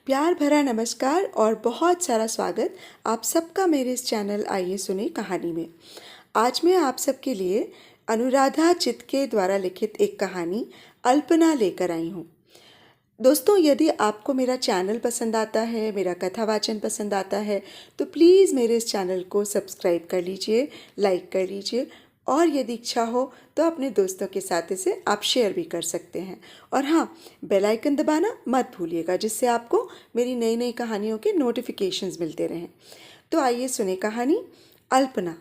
प्यार भरा नमस्कार और बहुत सारा स्वागत आप सबका मेरे इस चैनल आइए सुने कहानी में। आज मैं आप सबके लिए अनुराधा चित्के द्वारा लिखित एक कहानी अल्पना लेकर आई हूँ। दोस्तों, यदि आपको मेरा चैनल पसंद आता है, मेरा कथावाचन पसंद आता है, तो प्लीज़ मेरे इस चैनल को सब्सक्राइब कर लीजिए, लाइक कर लीजिए और यदि इच्छा हो तो अपने दोस्तों के साथ इसे आप शेयर भी कर सकते हैं। और हाँ, बेल आइकन दबाना मत भूलिएगा, जिससे आपको मेरी नई नई कहानियों के नोटिफिकेशंस मिलते रहें। तो आइए सुने कहानी अल्पना।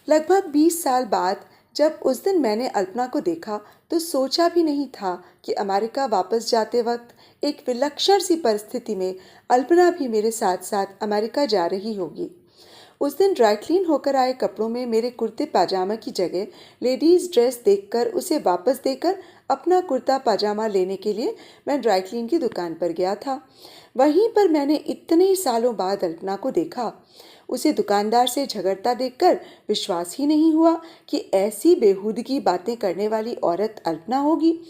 लगभग 20 साल बाद जब उस दिन मैंने अल्पना को देखा तो सोचा भी नहीं था कि अमेरिका वापस जाते वक्त एक विलक्षण सी परिस्थिति में अल्पना भी मेरे साथ साथ अमेरिका जा रही होगी। उस दिन ड्राई क्लीन होकर आए कपड़ों में मेरे कुर्ते पाजामा की जगह लेडीज़ ड्रेस देखकर उसे वापस देकर अपना कुर्ता पाजामा लेने के लिए मैं ड्राई क्लीन की दुकान पर गया था। वहीं पर मैंने इतने सालों बाद अल्पना को देखा। उसे दुकानदार से झगड़ता देखकर विश्वास ही नहीं हुआ कि ऐसी बेहूदगी बातें करने वाली औरत अल्पना होगी,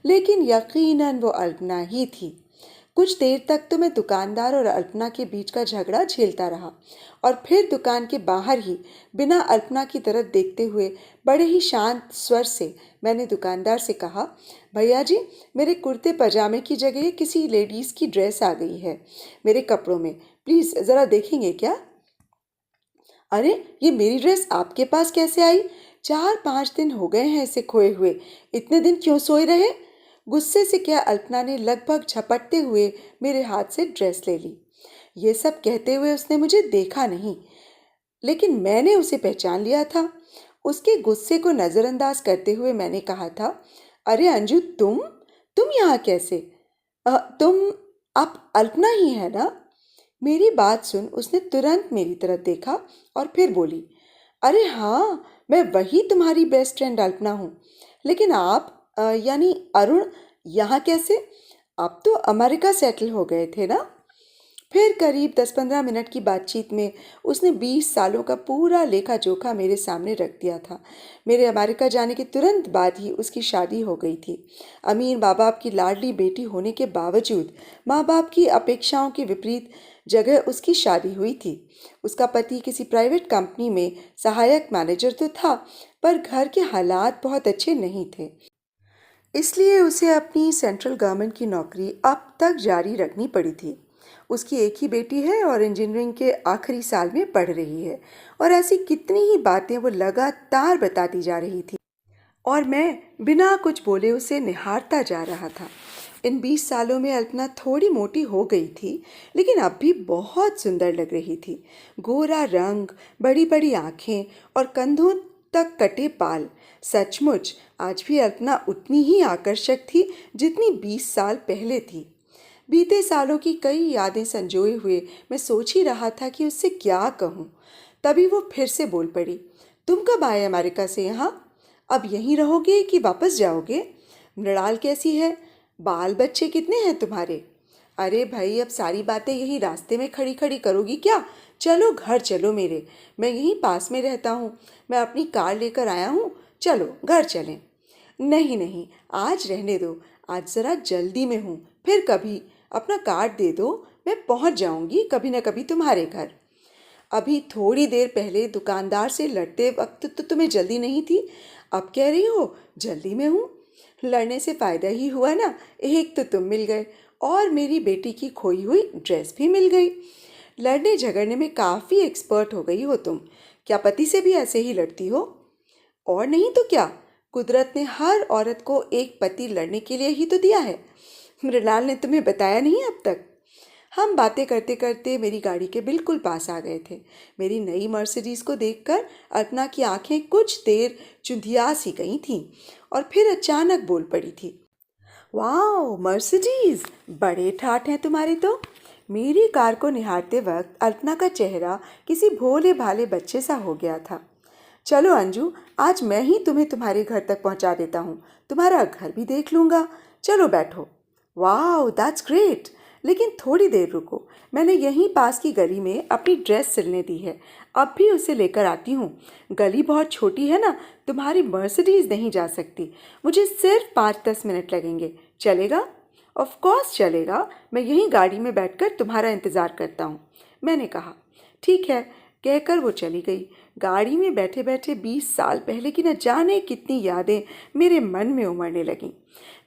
लेकिन यकीनन वो अल्पना ही थी। कुछ देर तक तो मैं दुकानदार और अल्पना के बीच का झगड़ा झेलता रहा और फिर दुकान के बाहर ही बिना अल्पना की तरफ देखते हुए बड़े ही शांत स्वर से मैंने दुकानदार से कहा, भैया जी, मेरे कुर्ते पजामे की जगह किसी लेडीज़ की ड्रेस आ गई है मेरे कपड़ों में, प्लीज़ ज़रा देखेंगे क्या? अरे, ये मेरी ड्रेस आपके पास कैसे आई? 4-5 दिन हो गए हैं इसे खोए हुए, इतने दिन क्यों सोए रहे? गुस्से से क्या अल्पना ने लगभग झपटते हुए मेरे हाथ से ड्रेस ले ली। ये सब कहते हुए उसने मुझे देखा नहीं, लेकिन मैंने उसे पहचान लिया था। उसके गुस्से को नज़रअंदाज करते हुए मैंने कहा था, अरे अंजू, तुम यहाँ कैसे? तुम आप अल्पना ही है ना? मेरी बात सुन उसने तुरंत मेरी तरफ देखा और फिर बोली, अरे हाँ, मैं वही तुम्हारी बेस्ट फ्रेंड अल्पना हूँ। लेकिन आप यानी अरुण यहाँ कैसे? आप तो अमेरिका सेटल हो गए थे ना? फिर करीब 10-15 मिनट की बातचीत में उसने 20 सालों का पूरा लेखा जोखा मेरे सामने रख दिया था। मेरे अमेरिका जाने के तुरंत बाद ही उसकी शादी हो गई थी। अमीर माँ बाप की लाडली बेटी होने के बावजूद माँ बाप की अपेक्षाओं के विपरीत जगह उसकी शादी हुई थी। उसका पति किसी प्राइवेट कंपनी में सहायक मैनेजर तो था, पर घर के हालात बहुत अच्छे नहीं थे, इसलिए उसे अपनी सेंट्रल गवर्नमेंट की नौकरी अब तक जारी रखनी पड़ी थी। उसकी एक ही बेटी है और इंजीनियरिंग के आखिरी साल में पढ़ रही है, और ऐसी कितनी ही बातें वो लगातार बताती जा रही थी और मैं बिना कुछ बोले उसे निहारता जा रहा था। इन 20 सालों में अल्पना थोड़ी मोटी हो गई थी, लेकिन अब भी बहुत सुंदर लग रही थी। गोरा रंग, बड़ी बड़ी आंखें और कंधों तक कटे बाल। सचमुच आज भी अल्पना उतनी ही आकर्षक थी जितनी 20 साल पहले थी। बीते सालों की कई यादें संजोए हुए मैं सोच ही रहा था कि उससे क्या कहूँ। तभी वो फिर से बोल पड़ी, तुम कब आए अमेरिका से यहाँ? अब यहीं रहोगे कि वापस जाओगे? मृणाल कैसी है? बाल बच्चे कितने हैं तुम्हारे? अरे भाई, अब सारी बातें यही रास्ते में खड़ी खड़ी करोगी क्या? चलो घर चलो मेरे, मैं यहीं पास में रहता हूँ, मैं अपनी कार लेकर आया हूँ, चलो घर चलें। नहीं नहीं, आज रहने दो, आज ज़रा जल्दी में हूँ, फिर कभी अपना कार्ड दे दो, मैं पहुँच जाऊँगी कभी न कभी तुम्हारे घर। अभी थोड़ी देर पहले दुकानदार से लड़ते वक्त तो तुम्हें जल्दी नहीं थी, अब कह रही हो जल्दी में हूँ। लड़ने से फ़ायदा ही हुआ ना, एक तो तुम मिल गए और मेरी बेटी की खोई हुई ड्रेस भी मिल गई। लड़ने झगड़ने में काफ़ी एक्सपर्ट हो गई हो तुम। क्या पति से भी ऐसे ही लड़ती हो? और नहीं तो क्या, कुदरत ने हर औरत को एक पति लड़ने के लिए ही तो दिया है। मृणाल ने तुम्हें बताया नहीं अब तक? हम बातें करते करते मेरी गाड़ी के बिल्कुल पास आ गए थे। मेरी नई मर्सिडीज़ को देखकर अल्पना की आंखें कुछ देर चुंधिया सी गई थीं और फिर अचानक बोल पड़ी थी, वाह मर्सिडीज़, बड़े ठाठ हैं तुम्हारे तो। मेरी कार को निहारते वक्त अल्पना का चेहरा किसी भोले भाले बच्चे सा हो गया था। चलो अंजू, आज मैं ही तुम्हें तुम्हारे घर तक पहुंचा देता हूँ, तुम्हारा घर भी देख लूँगा, चलो बैठो। वाह दैट्स ग्रेट, लेकिन थोड़ी देर रुको, मैंने यहीं पास की गली में अपनी ड्रेस सिलने दी है, अब भी उसे लेकर आती हूँ। गली बहुत छोटी है ना, तुम्हारी मर्सिडीज़ नहीं जा सकती, मुझे सिर्फ 5-10 मिनट लगेंगे, चलेगा? ऑफ कोर्स चलेगा, मैं यहीं गाड़ी में बैठकर तुम्हारा इंतज़ार करता हूँ, मैंने कहा। ठीक है, कहकर वो चली गई। गाड़ी में बैठे बैठे 20 साल पहले की न जाने कितनी यादें मेरे मन में उमड़ने लगीं।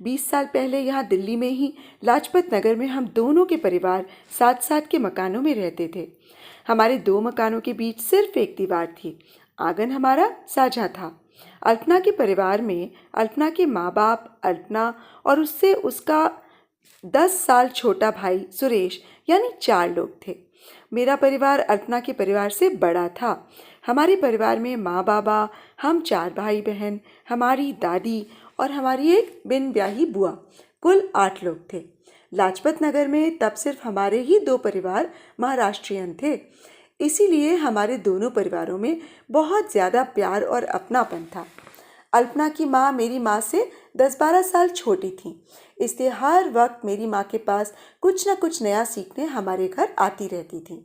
20 साल पहले यहाँ दिल्ली में ही लाजपत नगर में हम दोनों के परिवार साथ साथ के मकानों में रहते थे। हमारे 2 मकानों के बीच सिर्फ एक दीवार थी। आंगन हमारा साझा था। अल्पना के परिवार में अल्पना के माँ बाप, अल्पना और उससे उसका 10 साल छोटा भाई सुरेश, यानी 4 लोग थे। मेरा परिवार अल्पना के परिवार से बड़ा था। हमारे परिवार में माँ बाबा, हम 4 भाई बहन, हमारी दादी और हमारी एक बिन ब्याही बुआ, कुल 8 लोग थे। लाजपत नगर में तब सिर्फ हमारे ही 2 परिवार महाराष्ट्रियन थे। इसीलिए हमारे दोनों परिवारों में बहुत ज़्यादा प्यार और अपनापन था। अल्पना की माँ मेरी माँ से 10-12 साल छोटी थी, इसलिए हर वक्त मेरी माँ के पास कुछ न कुछ नया सीखने हमारे घर आती रहती थी।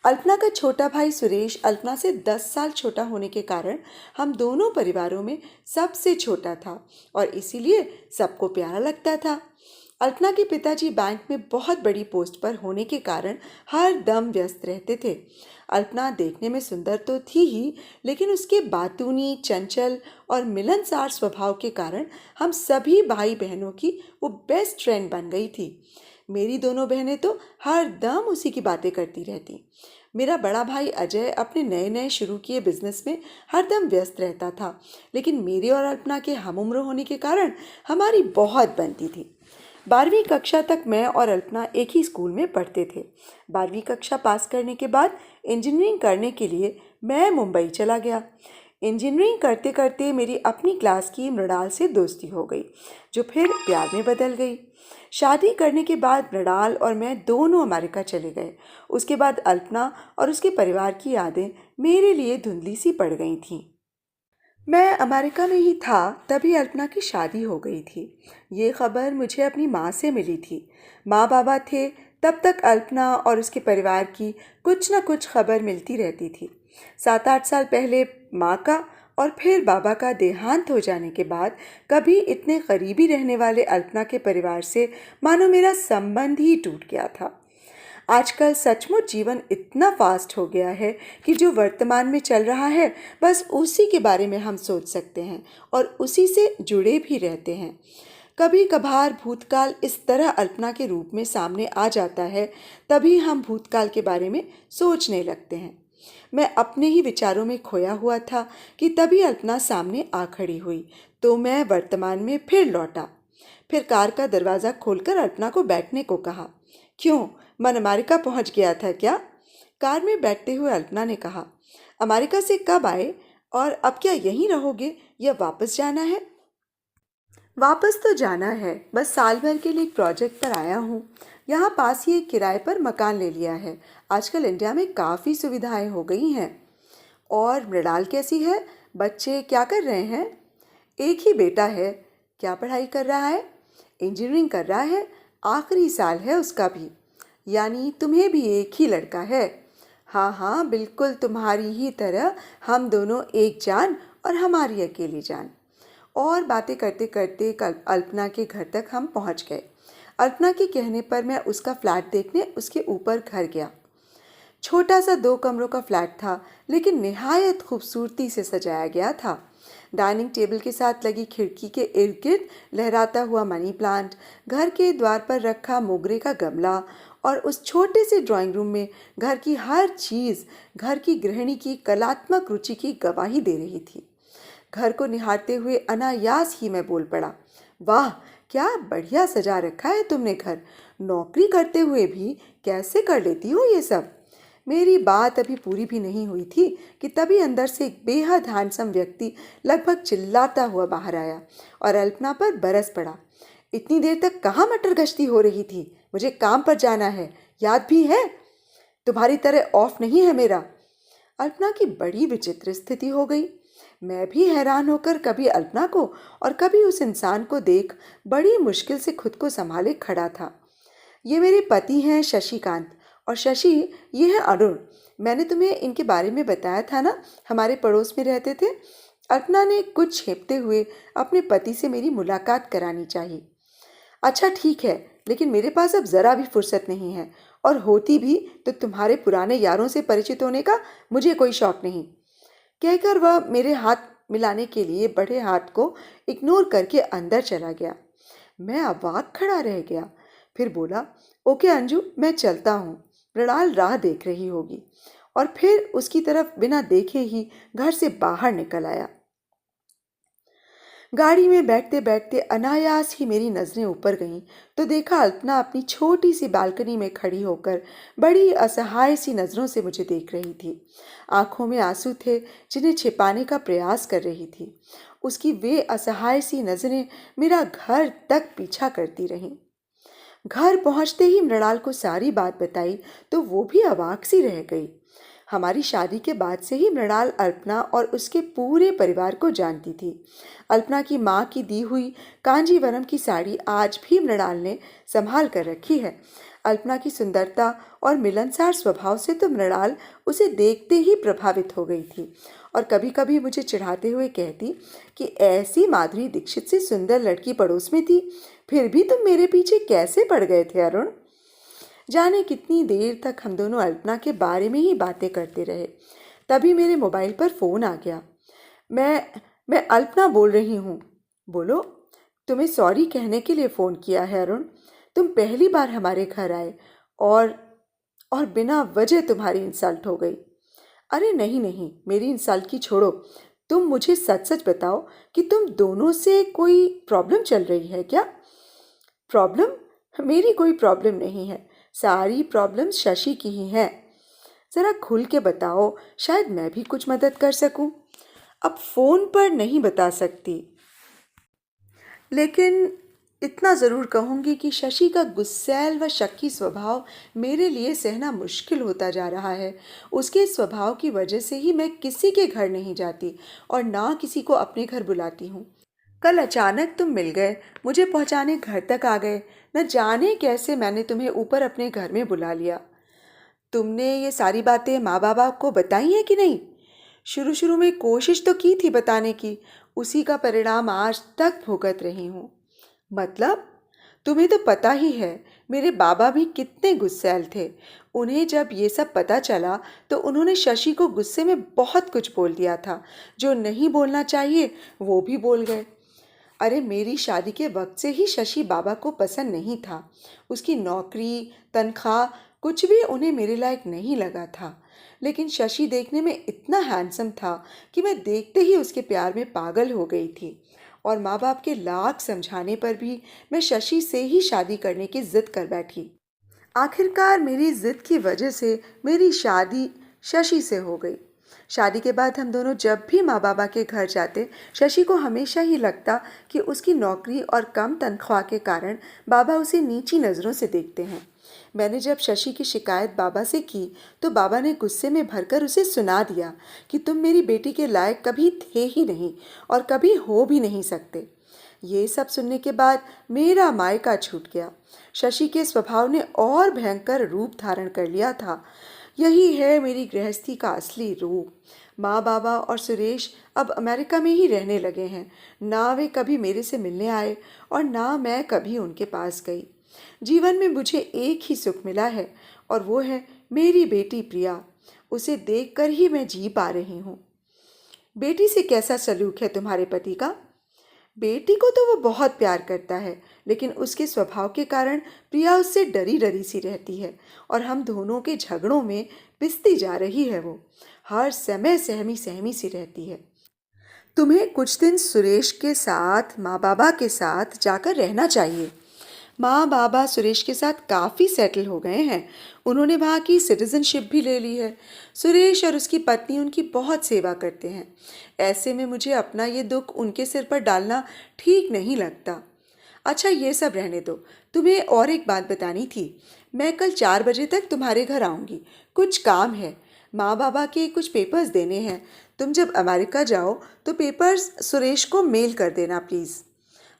अल्पना का छोटा भाई सुरेश अल्पना से 10 साल छोटा होने के कारण हम दोनों परिवारों में सबसे छोटा था और इसीलिए सबको प्यारा लगता था। अल्पना के पिताजी बैंक में बहुत बड़ी पोस्ट पर होने के कारण हर दम व्यस्त रहते थे। अल्पना देखने में सुंदर तो थी ही, लेकिन उसके बातूनी, चंचल और मिलनसार स्वभाव के कारण हम सभी भाई बहनों की वो बेस्ट फ्रेंड बन गई थी। मेरी दोनों बहनें तो हर दम उसी की बातें करती रहती। मेरा बड़ा भाई अजय अपने नए नए शुरू किए बिजनेस में हरदम व्यस्त रहता था, लेकिन मेरे और अल्पना के हम उम्र होने के कारण हमारी बहुत बनती थी। 12वीं कक्षा तक मैं और अल्पना एक ही स्कूल में पढ़ते थे। 12वीं कक्षा पास करने के बाद इंजीनियरिंग करने के लिए मैं मुंबई चला गया। इंजीनियरिंग करते करते मेरी अपनी क्लास की मृणाल से दोस्ती हो गई, जो फिर प्यार में बदल गई। शादी करने के बाद मृणाल और मैं दोनों अमेरिका चले गए। उसके बाद अल्पना और उसके परिवार की यादें मेरे लिए धुंधली सी पड़ गई थीं। मैं अमेरिका में ही था तभी अल्पना की शादी हो गई थी। ये खबर मुझे अपनी माँ से मिली थी। माँ बाबा थे तब तक अल्पना और उसके परिवार की कुछ न कुछ खबर मिलती रहती थी। 7-8 साल पहले माँ का और फिर बाबा का देहांत हो जाने के बाद कभी इतने करीबी रहने वाले अल्पना के परिवार से मानो मेरा संबंध ही टूट गया था। आजकल सचमुच जीवन इतना फास्ट हो गया है कि जो वर्तमान में चल रहा है बस उसी के बारे में हम सोच सकते हैं और उसी से जुड़े भी रहते हैं। कभी कभार भूतकाल इस तरह अल्पना के रूप में सामने आ जाता है, तभी हम भूतकाल के बारे में सोचने लगते हैं। मैं अपने ही विचारों में खोया हुआ था कि तभी अल्पना सामने आ खड़ी हुई, तो मैं वर्तमान में फिर लौटा। फिर कार का दरवाज़ा खोलकर अल्पना को बैठने को कहा। क्यों, मन अमेरिका पहुंच गया था क्या? कार में बैठते हुए अल्पना ने कहा। अमेरिका से कब आए और अब क्या यहीं रहोगे या वापस जाना है? वापस तो जाना है, बस साल भर के लिए एक प्रोजेक्ट पर आया हूँ। यहाँ पास ही एक किराए पर मकान ले लिया है। आजकल इंडिया में काफ़ी सुविधाएं हो गई हैं। और मृणाल कैसी है? बच्चे क्या कर रहे हैं? एक ही बेटा है। क्या पढ़ाई कर रहा है? इंजीनियरिंग कर रहा है। आखिरी साल है उसका भी। यानी तुम्हें भी एक ही लड़का है? हाँ हाँ, बिल्कुल तुम्हारी ही तरह हम दोनों एक जान और हमारी अकेली जान। और बातें करते करते कल अल्पना के घर तक हम पहुंच गए। अल्पना के कहने पर मैं उसका फ्लैट देखने उसके ऊपर घर गया। छोटा सा 2 कमरों का फ्लैट था, लेकिन निहायत खूबसूरती से सजाया गया था। डाइनिंग टेबल के साथ लगी खिड़की के इर्द गिर्द लहराता हुआ मनी प्लांट, घर के द्वार पर रखा मोगरे का गमला और उस छोटे से ड्राइंग रूम में घर की हर चीज़ घर की गृहिणी की कलात्मक रुचि की गवाही दे रही थी। घर को निहारते हुए अनायास ही मैं बोल पड़ा, वाह, क्या बढ़िया सजा रखा है तुमने घर। नौकरी करते हुए भी कैसे कर लेती हो ये सब? मेरी बात अभी पूरी भी नहीं हुई थी कि तभी अंदर से एक बेहद हैंडसम व्यक्ति लगभग चिल्लाता हुआ बाहर आया और अल्पना पर बरस पड़ा। इतनी देर तक कहाँ मटर गश्ती हो रही थी? मुझे काम पर जाना है, याद भी है? तुम्हारी तरह ऑफ नहीं है मेरा। अल्पना की बड़ी विचित्र स्थिति हो गई। मैं भी हैरान होकर कभी अल्पना को और कभी उस इंसान को देख बड़ी मुश्किल से खुद को संभाले खड़ा था। ये मेरे पति हैं शशिकांत, और शशि ये है अरुण। मैंने तुम्हें इनके बारे में बताया था ना, हमारे पड़ोस में रहते थे। अल्पना ने कुछ छेपते हुए अपने पति से मेरी मुलाकात करानी चाहिए। अच्छा ठीक है, लेकिन मेरे पास अब ज़रा भी फुर्सत नहीं है, और होती भी तो तुम्हारे पुराने यारों से परिचित होने का मुझे कोई शौक नहीं। कहकर वह मेरे हाथ मिलाने के लिए बढ़े हाथ को इग्नोर करके अंदर चला गया। मैं अवाक खड़ा रह गया। फिर बोला, ओके अंजू, मैं चलता हूँ। मृणाल राह देख रही होगी। और फिर उसकी तरफ बिना देखे ही घर से बाहर निकल आया। गाड़ी में बैठते बैठते अनायास ही मेरी नज़रें ऊपर गईं तो देखा अल्पना अपनी छोटी सी बालकनी में खड़ी होकर बड़ी असहाय सी नज़रों से मुझे देख रही थी। आंखों में आंसू थे जिन्हें छिपाने का प्रयास कर रही थी। उसकी वे असहाय सी नज़रें मेरा घर तक पीछा करती रहीं। घर पहुंचते ही मृणाल को सारी बात बताई तो वो भी अवाक सी रह गई। हमारी शादी के बाद से ही मृणाल अल्पना और उसके पूरे परिवार को जानती थी। अल्पना की माँ की दी हुई कांजीवरम की साड़ी आज भी मृणाल ने संभाल कर रखी है। अल्पना की सुंदरता और मिलनसार स्वभाव से तो मृणाल उसे देखते ही प्रभावित हो गई थी, और कभी कभी मुझे चिढ़ाते हुए कहती कि ऐसी माधुरी दीक्षित से सुंदर लड़की पड़ोस में थी, फिर भी तुम मेरे पीछे कैसे पड़ गए थे अरुण। जाने कितनी देर तक हम दोनों अल्पना के बारे में ही बातें करते रहे। तभी मेरे मोबाइल पर फ़ोन आ गया। मैं अल्पना बोल रही हूँ। बोलो। तुम्हें सॉरी कहने के लिए फ़ोन किया है अरुण। तुम पहली बार हमारे घर आए और बिना वजह तुम्हारी इंसल्ट हो गई। अरे नहीं नहीं, मेरी इंसल्ट की छोड़ो। तुम मुझे सच सच बताओ कि तुम दोनों से कोई प्रॉब्लम चल रही है क्या? प्रॉब्लम? मेरी कोई प्रॉब्लम नहीं है। सारी प्रॉब्लम शशि की ही हैं। ज़रा खुल के बताओ, शायद मैं भी कुछ मदद कर सकूं। अब फ़ोन पर नहीं बता सकती, लेकिन इतना ज़रूर कहूँगी कि शशि का गुस्सैल व शक्की स्वभाव मेरे लिए सहना मुश्किल होता जा रहा है। उसके स्वभाव की वजह से ही मैं किसी के घर नहीं जाती और ना किसी को अपने घर बुलाती हूँ। कल अचानक तुम मिल गए, मुझे पहुँचाने घर तक आ गए। न जाने कैसे मैंने तुम्हें ऊपर अपने घर में बुला लिया। तुमने ये सारी बातें माँ बाबा को बताई हैं कि नहीं? शुरू शुरू में कोशिश तो की थी बताने की, उसी का परिणाम आज तक भुगत रही हूँ। मतलब? तुम्हें तो पता ही है मेरे बाबा भी कितने गुस्सैल थे। उन्हें जब ये सब पता चला तो उन्होंने शशि को गुस्से में बहुत कुछ बोल दिया था। जो नहीं बोलना चाहिए वो भी बोल गए। अरे मेरी शादी के वक्त से ही शशि बाबा को पसंद नहीं था। उसकी नौकरी, तनख्वाह कुछ भी उन्हें मेरे लायक नहीं लगा था। लेकिन शशि देखने में इतना हैंडसम था कि मैं देखते ही उसके प्यार में पागल हो गई थी। और माँ बाप के लाख समझाने पर भी मैं शशि से ही शादी करने की जिद कर बैठी। आखिरकार मेरी जिद की वजह से मेरी शादी शशि से हो गई। शादी के बाद हम दोनों जब भी माँ बाबा के घर जाते, शशि को हमेशा ही लगता कि उसकी नौकरी और कम तनख्वाह के कारण बाबा उसे नीची नज़रों से देखते हैं। मैंने जब शशि की शिकायत बाबा से की तो बाबा ने गुस्से में भरकर उसे सुना दिया कि तुम मेरी बेटी के लायक कभी थे ही नहीं और कभी हो भी नहीं सकते। ये सब सुनने के बाद मेरा मायका छूट गया। शशि के स्वभाव ने और भयंकर रूप धारण कर लिया था। यही है मेरी गृहस्थी का असली रूप। माँ बाबा और सुरेश अब अमेरिका में ही रहने लगे हैं। ना वे कभी मेरे से मिलने आए और ना मैं कभी उनके पास गई। जीवन में मुझे एक ही सुख मिला है और वो है मेरी बेटी प्रिया। उसे देखकर ही मैं जी पा रही हूँ। बेटी से कैसा सलूक है तुम्हारे पति का? बेटी को तो वो बहुत प्यार करता है, लेकिन उसके स्वभाव के कारण प्रिया उससे डरी डरी सी रहती है और हम दोनों के झगड़ों में पिसती जा रही है। वो हर समय सहमी सहमी सी रहती है। तुम्हें कुछ दिन सुरेश के साथ, माँ बाबा के साथ जाकर रहना चाहिए। माँ बाबा सुरेश के साथ काफ़ी सेटल हो गए हैं। उन्होंने वहाँ की सिटीजनशिप भी ले ली है। सुरेश और उसकी पत्नी उनकी बहुत सेवा करते हैं। ऐसे में मुझे अपना ये दुख उनके सिर पर डालना ठीक नहीं लगता। अच्छा ये सब रहने दो, तुम्हें और एक बात बतानी थी। मैं कल 4 बजे तक तुम्हारे घर आऊँगी। कुछ काम है, माँ बाबा के कुछ पेपर्स देने हैं। तुम जब अमेरिका जाओ तो पेपर्स सुरेश को मेल कर देना प्लीज़।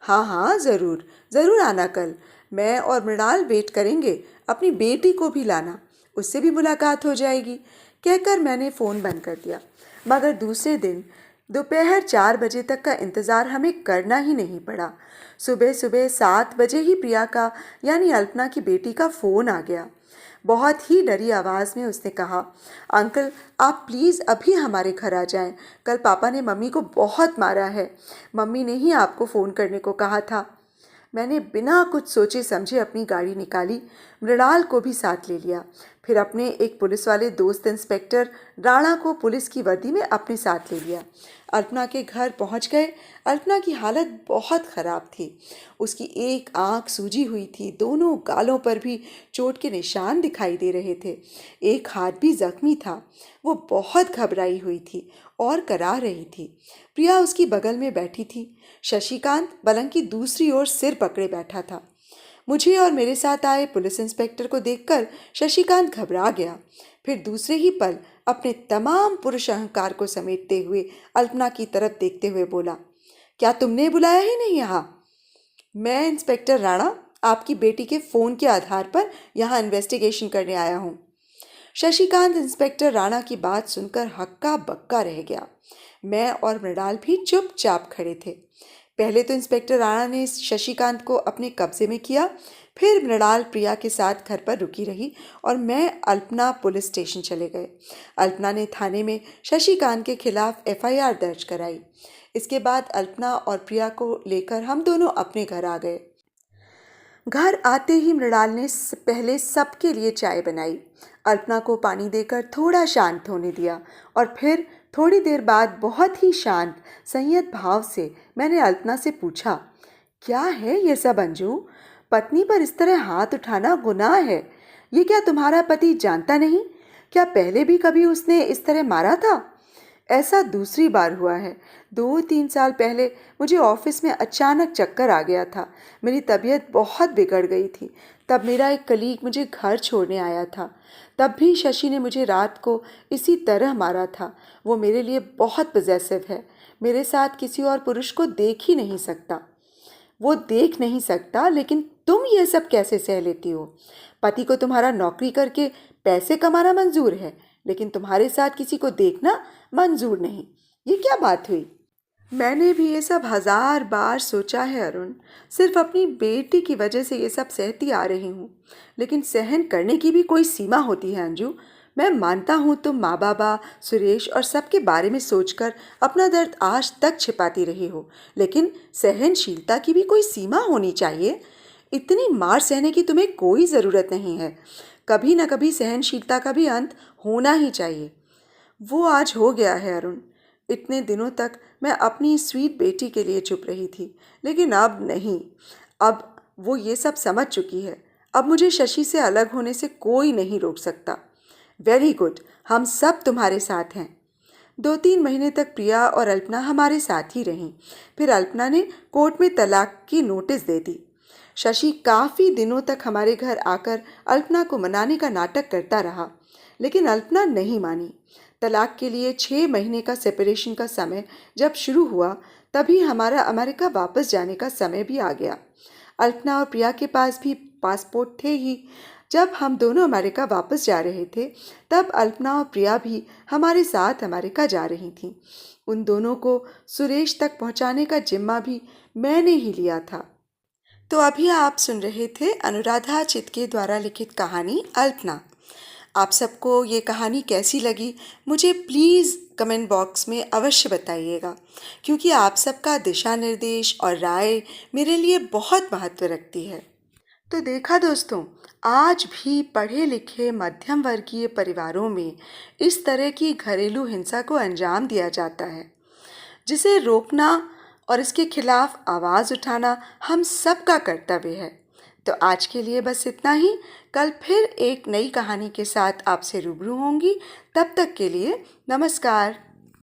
हाँ हाँ, ज़रूर ज़रूर आना कल। मैं और मृणाल वेट करेंगे। अपनी बेटी को भी लाना, उससे भी मुलाकात हो जाएगी। कहकर मैंने फ़ोन बंद कर दिया। मगर दूसरे दिन दोपहर 4 बजे तक का इंतज़ार हमें करना ही नहीं पड़ा। सुबह सुबह 7 बजे ही प्रिया का यानी अल्पना की बेटी का फ़ोन आ गया। बहुत ही डरी आवाज़ में उसने कहा, अंकल आप प्लीज़ अभी हमारे घर आ जाएं। कल पापा ने मम्मी को बहुत मारा है। मम्मी ने ही आपको फ़ोन करने को कहा था। मैंने बिना कुछ सोचे समझे अपनी गाड़ी निकाली, मृणाल को भी साथ ले लिया। फिर अपने एक पुलिस वाले दोस्त इंस्पेक्टर राणा को पुलिस की वर्दी में अपने साथ ले लिया। अल्पना के घर पहुंच गए। अल्पना की हालत बहुत ख़राब थी। उसकी एक आंख सूजी हुई थी, दोनों गालों पर भी चोट के निशान दिखाई दे रहे थे, एक हाथ भी जख्मी था। वो बहुत घबराई हुई थी और करा रही थी। प्रिया उसकी बगल में बैठी थी। शशिकांत पलंग की दूसरी ओर सिर पकड़े बैठा था। मुझे और मेरे साथ आए पुलिस इंस्पेक्टर को देखकर शशिकांत घबरा गया। फिर दूसरे ही पल अपने तमाम पुरुष अहंकार को समेटते हुए अल्पना की तरफ देखते हुए बोला, क्या तुमने बुलाया ही नहीं यहाँ? मैं इंस्पेक्टर राणा आपकी बेटी के फ़ोन के आधार पर यहाँ इन्वेस्टिगेशन करने आया हूँ। शशिकांत इंस्पेक्टर राणा की बात सुनकर हक्का बक्का रह गया। मैं और मृणाल भी चुपचाप खड़े थे। पहले तो इंस्पेक्टर राणा ने शशिकांत को अपने कब्जे में किया, फिर मृणाल प्रिया के साथ घर पर रुकी रही और मैं अल्पना पुलिस स्टेशन चले गए। अल्पना ने थाने में शशिकांत के खिलाफ एफआईआर दर्ज कराई। इसके बाद अल्पना और प्रिया को लेकर हम दोनों अपने घर आ गए। घर आते ही मृणाल ने पहले सबके लिए चाय बनाई, अल्पना को पानी देकर थोड़ा शांत होने दिया और फिर थोड़ी देर बाद बहुत ही शांत संयत भाव से मैंने अल्पना से पूछा, क्या है ये सब अंजू? पत्नी पर इस तरह हाथ उठाना गुनाह है। ये क्या तुम्हारा पति जानता नहीं? क्या पहले भी कभी उसने इस तरह मारा था? ऐसा दूसरी बार हुआ है। 2-3 साल पहले मुझे ऑफिस में अचानक चक्कर आ गया था। मेरी तबीयत बहुत बिगड़ गई थी। तब मेरा एक कलीग मुझे घर छोड़ने आया था। तब भी शशि ने मुझे रात को इसी तरह मारा था। वो मेरे लिए बहुत पॉजेसिव है। मेरे साथ किसी और पुरुष को देख ही नहीं सकता। वो देख नहीं सकता, लेकिन तुम ये सब कैसे सह लेती हो? पति को तुम्हारा नौकरी करके पैसे कमाना मंजूर है, लेकिन तुम्हारे साथ किसी को देखना मंजूर नहीं। ये क्या बात हुई? मैंने भी ये सब 1000 बार सोचा है अरुण। सिर्फ अपनी बेटी की वजह से ये सब सहती आ रही हूँ, लेकिन सहन करने की भी कोई सीमा होती है अंजू। मैं मानता हूँ तुम माँ बाबा, सुरेश और सबके बारे में सोचकर अपना दर्द आज तक छिपाती रही हो, लेकिन सहनशीलता की भी कोई सीमा होनी चाहिए। इतनी मार सहने की तुम्हें कोई ज़रूरत नहीं है। कभी न कभी सहनशीलता का भी अंत होना ही चाहिए। वो आज हो गया है अरुण। इतने दिनों तक मैं अपनी स्वीट बेटी के लिए चुप रही थी, लेकिन अब नहीं। अब वो ये सब समझ चुकी है। अब मुझे शशि से अलग होने से कोई नहीं रोक सकता। वेरी गुड, हम सब तुम्हारे साथ हैं। 2-3 महीने तक प्रिया और अल्पना हमारे साथ ही रहीं। फिर अल्पना ने कोर्ट में तलाक की नोटिस दे दी। शशि काफ़ी दिनों तक हमारे घर आकर अल्पना को मनाने का नाटक करता रहा, लेकिन अल्पना नहीं मानी। तलाक के लिए 6 महीने का सेपरेशन का समय जब शुरू हुआ, तभी हमारा अमेरिका वापस जाने का समय भी आ गया। अल्पना और प्रिया के पास भी पासपोर्ट थे ही। जब हम दोनों अमेरिका वापस जा रहे थे, तब अल्पना और प्रिया भी हमारे साथ अमेरिका जा रही थीं। उन दोनों को सुरेश तक पहुंचाने का जिम्मा भी मैंने ही लिया था। तो अभी आप सुन रहे थे अनुराधा चित्के द्वारा लिखित कहानी अल्पना। आप सबको ये कहानी कैसी लगी मुझे प्लीज़ कमेंट बॉक्स में अवश्य बताइएगा, क्योंकि आप सबका दिशा निर्देश और राय मेरे लिए बहुत महत्व रखती है। तो देखा दोस्तों, आज भी पढ़े लिखे मध्यम वर्गीय परिवारों में इस तरह की घरेलू हिंसा को अंजाम दिया जाता है, जिसे रोकना और इसके खिलाफ आवाज़ उठाना हम सबका कर्तव्य है। तो आज के लिए बस इतना ही। कल फिर एक नई कहानी के साथ आपसे रूबरू होंगी। तब तक के लिए नमस्कार।